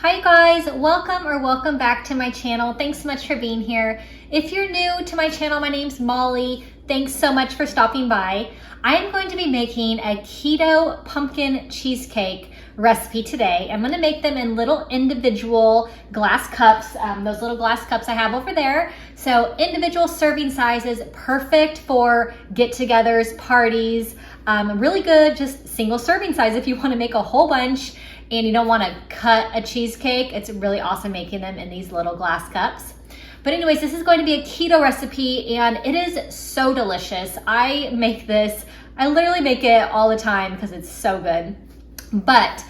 Hi guys, welcome back to my channel. Thanks so much for being here. If you're new to my channel, my name's Molly. Thanks so much for stopping by. I am going to be making a keto pumpkin cheesecake recipe today. I'm gonna make them in little individual glass cups, those little glass cups I have over there. So individual serving sizes, perfect for get-togethers, parties, really good, just single serving size if you wanna make a whole bunch and you don't want to cut a cheesecake. It's really awesome making them in these little glass cups. But anyways, this is going to be a keto recipe and it is so delicious. I make this, I literally make it all the time because it's so good. But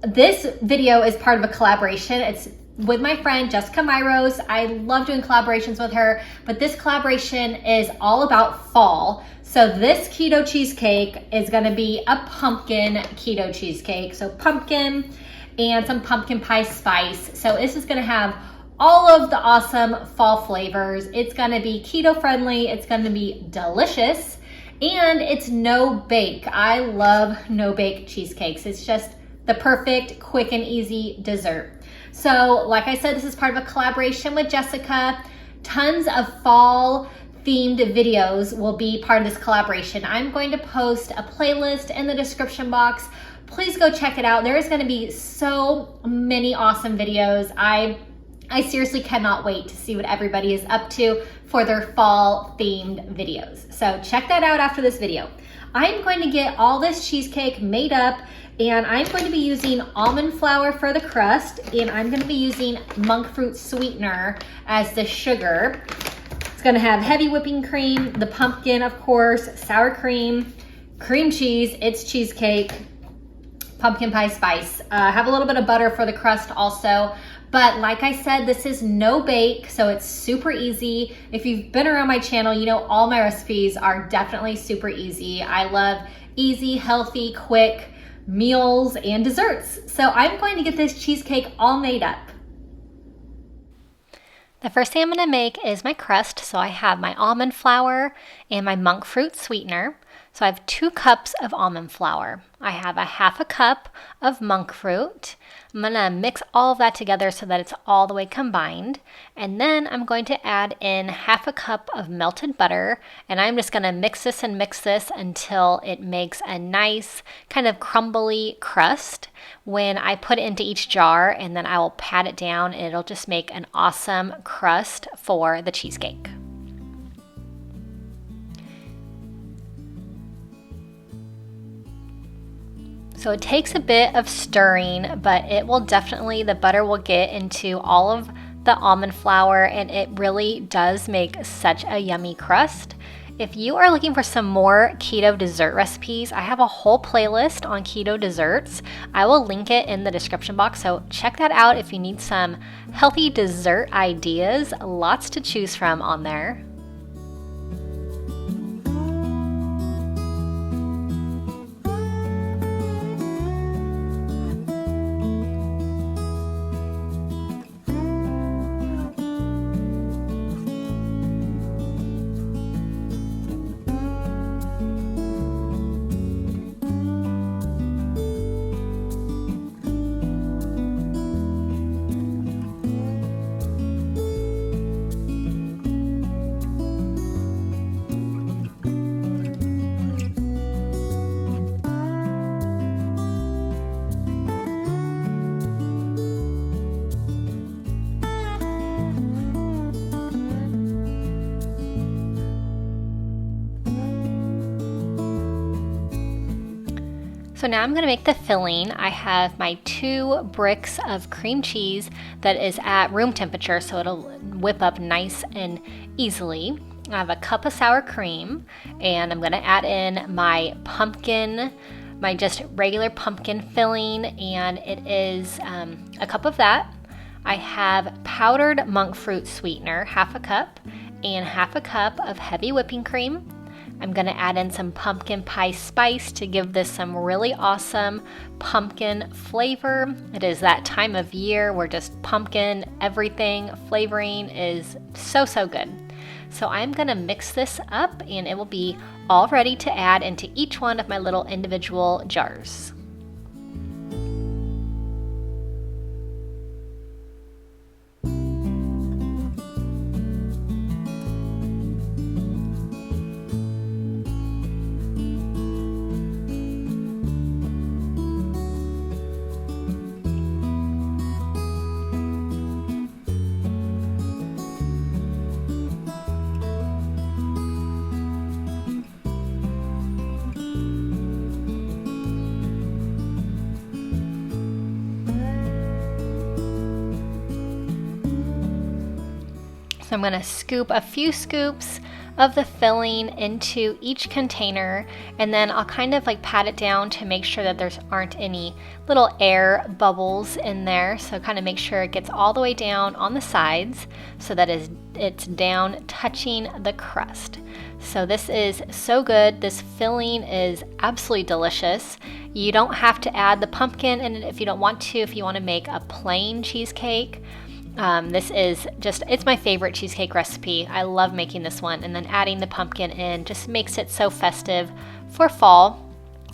this video is part of a collaboration. It's with my friend Jessica Myros. I love doing collaborations with her, but this collaboration is all about fall. So this keto cheesecake is gonna be a pumpkin keto cheesecake. So pumpkin and some pumpkin pie spice. So this is gonna have all of the awesome fall flavors. It's gonna be keto friendly, it's gonna be delicious, and it's no bake. I love no bake cheesecakes. It's just the perfect, quick and easy dessert. So like I said, this is part of a collaboration with Jessica. Tons of fall themed videos will be part of this collaboration. I'm going to post a playlist in the description box. Please go check it out. There is going to be so many awesome videos. I seriously cannot wait to see what everybody is up to for their fall themed videos. So check that out after this video. I'm going to get all this cheesecake made up and I'm going to be using almond flour for the crust and I'm going to be using monk fruit sweetener as the sugar. It's gonna have heavy whipping cream, the pumpkin, of course, sour cream, cream cheese, it's cheesecake, pumpkin pie spice. Have a little bit of butter for the crust also. But like I said, this is no bake, so it's super easy. If you've been around my channel, you know all my recipes are definitely super easy. I love easy, healthy, quick meals and desserts. So I'm going to get this cheesecake all made up. The first thing I'm going to make is my crust. So I have my almond flour and my monk fruit sweetener. So I have 2 cups of almond flour. I have a half a cup of monk fruit. I'm going to mix all of that together so that it's all the way combined. And then I'm going to add in half a cup of melted butter. And I'm just going to mix this until it makes a nice kind of crumbly crust. When I put it into each jar and then I will pat it down, it'll just make an awesome crust for the cheesecake. So it takes a bit of stirring, but it will definitely, the butter will get into all of the almond flour and it really does make such a yummy crust. If you are looking for some more keto dessert recipes, I have a whole playlist on keto desserts. I will link it in the description box, so check that out if you need some healthy dessert ideas. Lots to choose from on there. So now I'm going to make the filling. I have my 2 bricks of cream cheese that is at room temperature, so it'll whip up nice and easily. I have a cup of sour cream, and I'm going to add in my pumpkin, my just regular pumpkin filling, and it is a cup of that. I have powdered monk fruit sweetener, half a cup, and half a cup of heavy whipping cream. I'm going to add in some pumpkin pie spice to give this some really awesome pumpkin flavor. It is that time of year where just pumpkin everything flavoring is so good. So I'm going to mix this up and it will be all ready to add into each one of my little individual jars. So I'm gonna scoop a few scoops of the filling into each container, and then I'll kind of like pat it down to make sure that there aren't any little air bubbles in there. So kind of make sure it gets all the way down on the sides so that it's down touching the crust. So this is so good. This filling is absolutely delicious. You don't have to add the pumpkin in it if you don't want to, if you want to make a plain cheesecake. This is just, it's my favorite cheesecake recipe. I love making this one, and then adding the pumpkin in just makes it so festive for fall.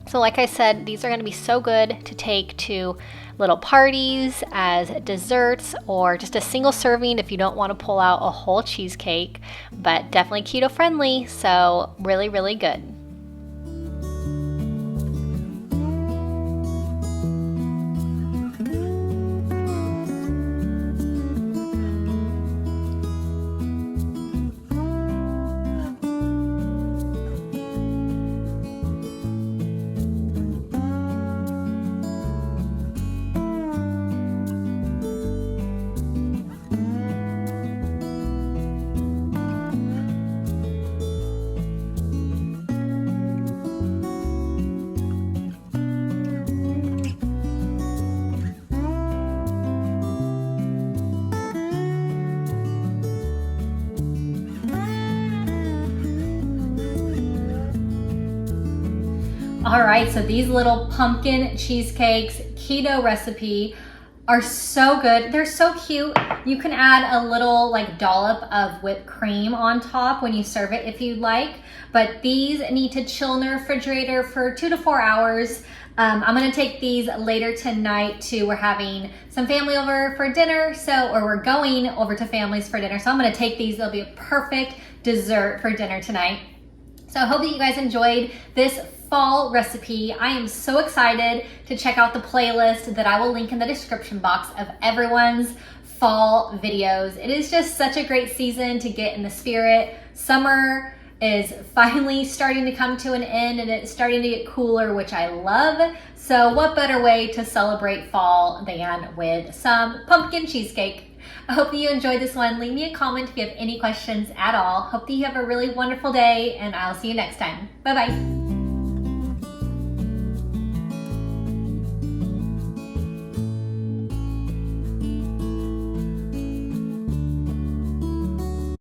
So like I said, these are going to be so good to take to little parties as desserts, or just a single serving if you don't want to pull out a whole cheesecake, but definitely keto friendly, so really, really good. All right, so these little pumpkin cheesecakes, keto recipe, are so good. They're so cute. You can add a little like dollop of whipped cream on top when you serve it if you'd like, but these need to chill in the refrigerator for 2 to 4 hours. I'm gonna take these later tonight we're having some family over for dinner, or we're going over to families for dinner. So I'm gonna take these, they'll be a perfect dessert for dinner tonight. So I hope that you guys enjoyed this fall recipe. I am so excited to check out the playlist that I will link in the description box of everyone's fall videos. It is just such a great season to get in the spirit. Summer is finally starting to come to an end, and it's starting to get cooler, which I love. So what better way to celebrate fall than with some pumpkin cheesecake? I hope that you enjoyed this one. Leave me a comment if you have any questions at all. Hope that you have a really wonderful day, and I'll see you next time. Bye-bye.